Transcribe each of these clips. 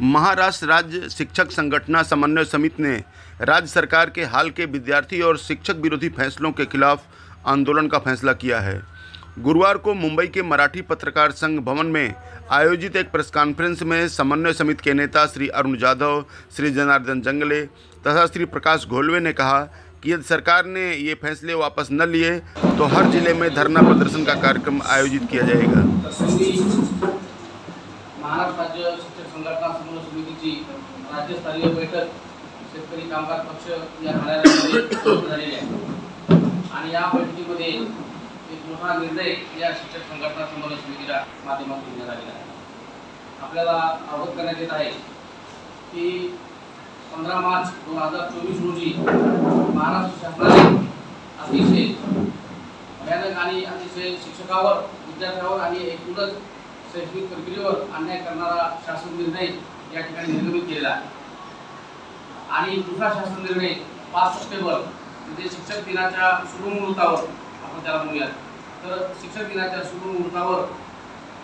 महाराष्ट्र राज्य शिक्षक संगठन समन्वय समिति ने राज्य सरकार के हाल के विद्यार्थी और शिक्षक विरोधी फैसलों के खिलाफ आंदोलन का फैसला किया है। गुरुवार को मुंबई के मराठी पत्रकार संघ भवन में आयोजित एक प्रेस कॉन्फ्रेंस में समन्वय समिति के नेता श्री अरुण जाधव, श्री जनार्दन जंगले तथा श्री प्रकाश घोलवे ने कहा कि यदि सरकार ने ये फैसले वापस न लिए तो हर जिले में धरना प्रदर्शन का कार्यक्रम आयोजित किया जाएगा। महाराष्ट्र राज्य शिक्षक संघटना समन्वय समितीची राज्यस्तरीय बैठक शेतकरी कामगार पक्ष या कार्यालयामध्ये झालेली आहे आणि या बैठकीमध्ये एक मोठा निर्णय या शिक्षक संघटना समन्वय समितीच्या माध्यमातून घेण्यात आलेला आहे। आपल्याला अवगत करण्यात येत आहे की 15 मार्च 2024 रोजी महाराष्ट्र शासनाने अतिशय भयानक आणि अतिशय शिक्षकावर, विद्यार्थ्यांवर आणि एकूणच शैक्षणिक प्रक्रियेवर अन्याय करणारा शासन निर्णय या ठिकाणी निर्गमित केलेला आहे। आणि दुसरा शासन निर्णय 5 सप्टेंबर म्हणजे शिक्षक दिनाच्या शुभमुहूर्तावर आपण त्याला म्हणूया, तर शिक्षक दिनाच्या शुभमुहूर्तावर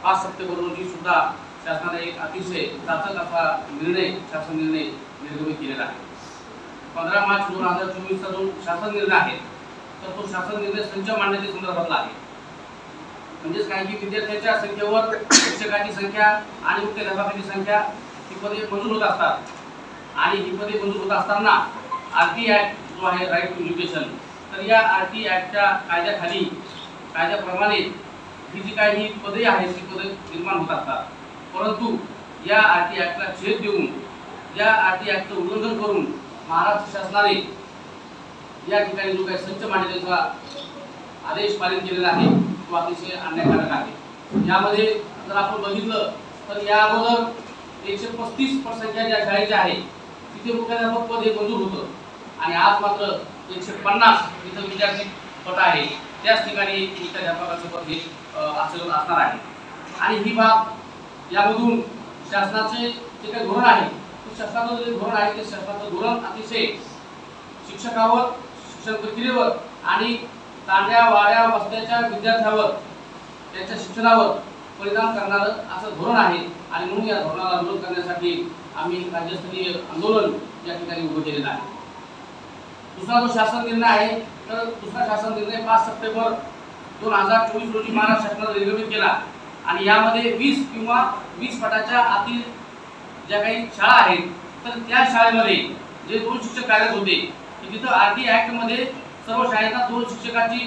5 सप्टेंबर रोजी सुद्धा शासनाने एक अतिशय जाचक असा निर्णय, शासन निर्णय निर्गमित केलेला आहे। 15 मार्च 2024 चा जो शासन निर्णय आहे तर तो शासन निर्णय संच मांडण्याच्या संदर्भातला आहे। म्हणजेच काय की विद्यार्थ्यांच्या संख्येवर शिक्षकांची संख्या आणि मुख्याध्यापकांची संख्या ही पदे मंजूर होत असतात आणि ही पदे मंजूर होत असताना आरटी ॲक्ट जो आहे राईट टू एज्युकेशन, तर या आरटी ॲक्टच्या कायद्याखाली कायद्याप्रमाणे ही जी काही पदे आहेत ती पदे निर्माण होत असतात। परंतु या आरटी ॲक्टला छेद देऊन, या आरटी ॲक्टचं उल्लंघन करून महाराष्ट्र शासनाने या ठिकाणी जो काही संच मांडण्याचा आदेश पारित केलेला आहे तो अतिशय अन्यायकारक आहे। यामध्ये जर आपण बघितलं तर या अगोदर 135% ज्या शाळेच्या आहे तिथे मुख्याध्यापक पद हे मंजूर होतं आणि आज मात्र 150 इथं विद्यार्थी पट आहे त्याच ठिकाणी मुख्याध्यापकाचं पद हे असणार आहे। आणि ही बाब यामधून शासनाचे जे काही धोरण आहे, शासनाचं जे धोरण आहे ते शासनाचं धोरण अतिशय शिक्षकावर, शिक्षण प्रक्रियेवर आणि तांड्या वाड्या बसण्याच्या विद्यार्थ्यांवर, त्यांच्या शिक्षणावर परिणाम करणारं असं धोरण आहे। आणि म्हणून या धोरणाला विरोध करण्यासाठी आम्ही राज्यस्तरीय आंदोलन या ठिकाणी उभं केलेलं आहे। दुसरा जो शासन निर्णय आहे तर दुसरा शासन निर्णय 5 सप्टेंबर 2024 रोजी महाराष्ट्र शासनाने निर्गमित केला आणि यामध्ये 20 किंवा 20 पटाच्या आतील ज्या काही शाळा आहेत तर त्या शाळेमध्ये जे 2 शिक्षक कार्यरत होते की तिथं आरटी ॲक्ट मध्ये सर्व शाळेला 2 शिक्षकाची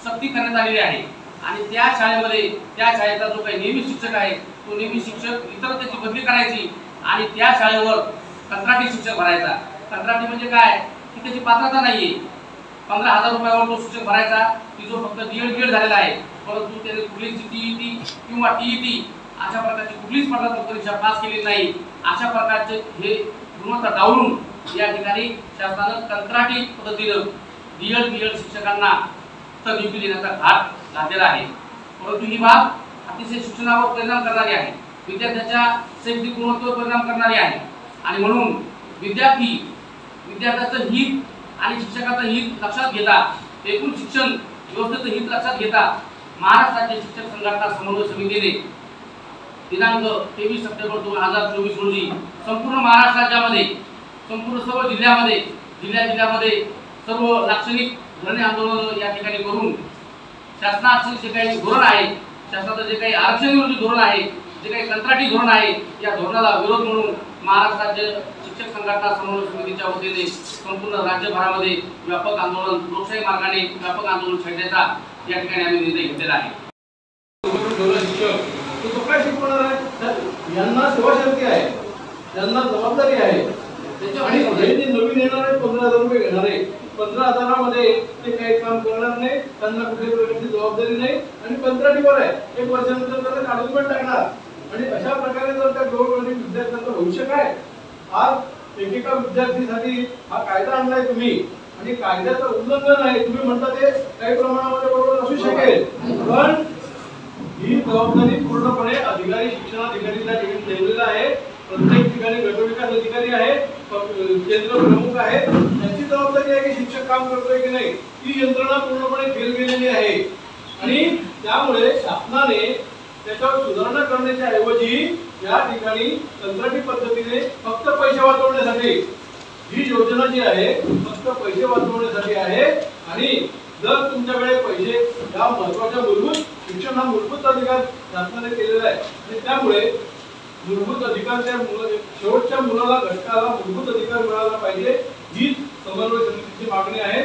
सक्ती करण्यात आलेली आहे आणि त्या शाळेमध्ये त्या शाळेचा जो काही नियमित शिक्षक आहे तो नियमित शिक्षक इतर त्याची बदली करायची आणि त्या शाळेवर कंत्राटी शिक्षक भरायचा। कंत्राटी म्हणजे काय की त्याची पात्रता नाहीये, 15,000 रुपयावर तो शिक्षक भरायचा की जो फक्त डीएड झालेला आहे, परंतु त्याने कुठलीच टीईटी किंवा टीईटी अशा प्रकारची कुठलीच स्पर्धात्मक परीक्षा पास केली नाही। अशा प्रकारचे हे गुणवत्ता डावलून या ठिकाणी शासनानं कंत्राटी पद्धतीनं डीएड शिक्षकांना तर नियुक्ती देण्याचा घाट घातलेला आहे। परंतु ही बाब अतिशय शिक्षणावर परिणाम करणारी आहे, विद्यार्थ्यांच्या शैक्षणिक गुणवत्तेवर परिणाम करणारी आहे आणि म्हणून विद्यार्थ्याचं हित आणि शिक्षकाचं हित लक्षात घेता, एकूण शिक्षण व्यवस्थेचं हित लक्षात घेता महाराष्ट्र राज्य शिक्षक संघटना समन्वय समितीने दिनांक 23 सप्टेंबर 2024 रोजी संपूर्ण महाराष्ट्र राज्यामध्ये, संपूर्ण सर्व जिल्ह्यामध्ये सर्व लाक्षणिक धरणे आंदोलन या ठिकाणी करून शासनाचं जे काही धोरण आहे, शासनाचं जे काही आरक्षण विरोधी धोरण आहे, जे काही कंत्राटी धोरण आहे, या धोरणाला विरोध म्हणून महाराष्ट्र राज्य शिक्षक संघटना समन्वय समितीच्या वतीने संपूर्ण राज्यभरामध्ये व्यापक आंदोलन, लोकशाही मार्गाने व्यापक आंदोलन छेडण्याचा या ठिकाणी आम्ही निर्णय घेतलेला आहे। तो काय शिकवणार आहे? यांना सेवाशक्ती आहे, त्यांना जबाबदारी आहे आणि हे जे नवीन येणारे 15,000 रुपये घेणारे 15,000 मध्ये ते काही काम करणार नाही, त्यांना कुठे प्रकारची जबाबदारी नाही आणि कंत्राटीवर आहे, 1 वर्षानंतर त्याला काढून पण टाकणार आणि अशा प्रकारे जर त्या गृहकर्मी विद्यार्थ्यांचं भविष्य काय? आज एकेका विद्यार्थीसाठी हा कायदा आणलाय तुम्ही आणि कायद्याचं उल्लंघन आहे, तुम्ही म्हणता ते काही प्रमाणामध्ये बरोबर असू शकेल, पण ही जबाबदारी पूर्णपणे अधिकारी, शिक्षणाधिकारीला ठेवलेला आहे। प्रत्येक ठिकाणी गटविकास अधिकारी आहे, केंद्र प्रमुख आहे, त्यांची जबाबदारी आहे की शिक्षक काम करतोय की नाही, ती यंत्रणा पूर्णपणे फेल गेलेली आहे आणि त्यामुळे शासनाने त्याच्यावर सुधारणा करण्याच्या ऐवजी या ठिकाणी कंत्राटी पद्धतीने फक्त पैसे वाचवण्यासाठी ही योजना जी आहे फक्त पैसे वाचवण्यासाठी आहे। आणि जर तुमच्याकडे पैसे या महत्वाच्या मूलभूत शिक्षण हा मूलभूत अधिकार शासनाने केलेला आहे आणि त्यामुळे मूलभूत अधिकार त्या शेवटच्या मुलाला घटकाला मूलभूत अधिकार मिळाला पाहिजे ही समन्वय समितीची मागणी आहे।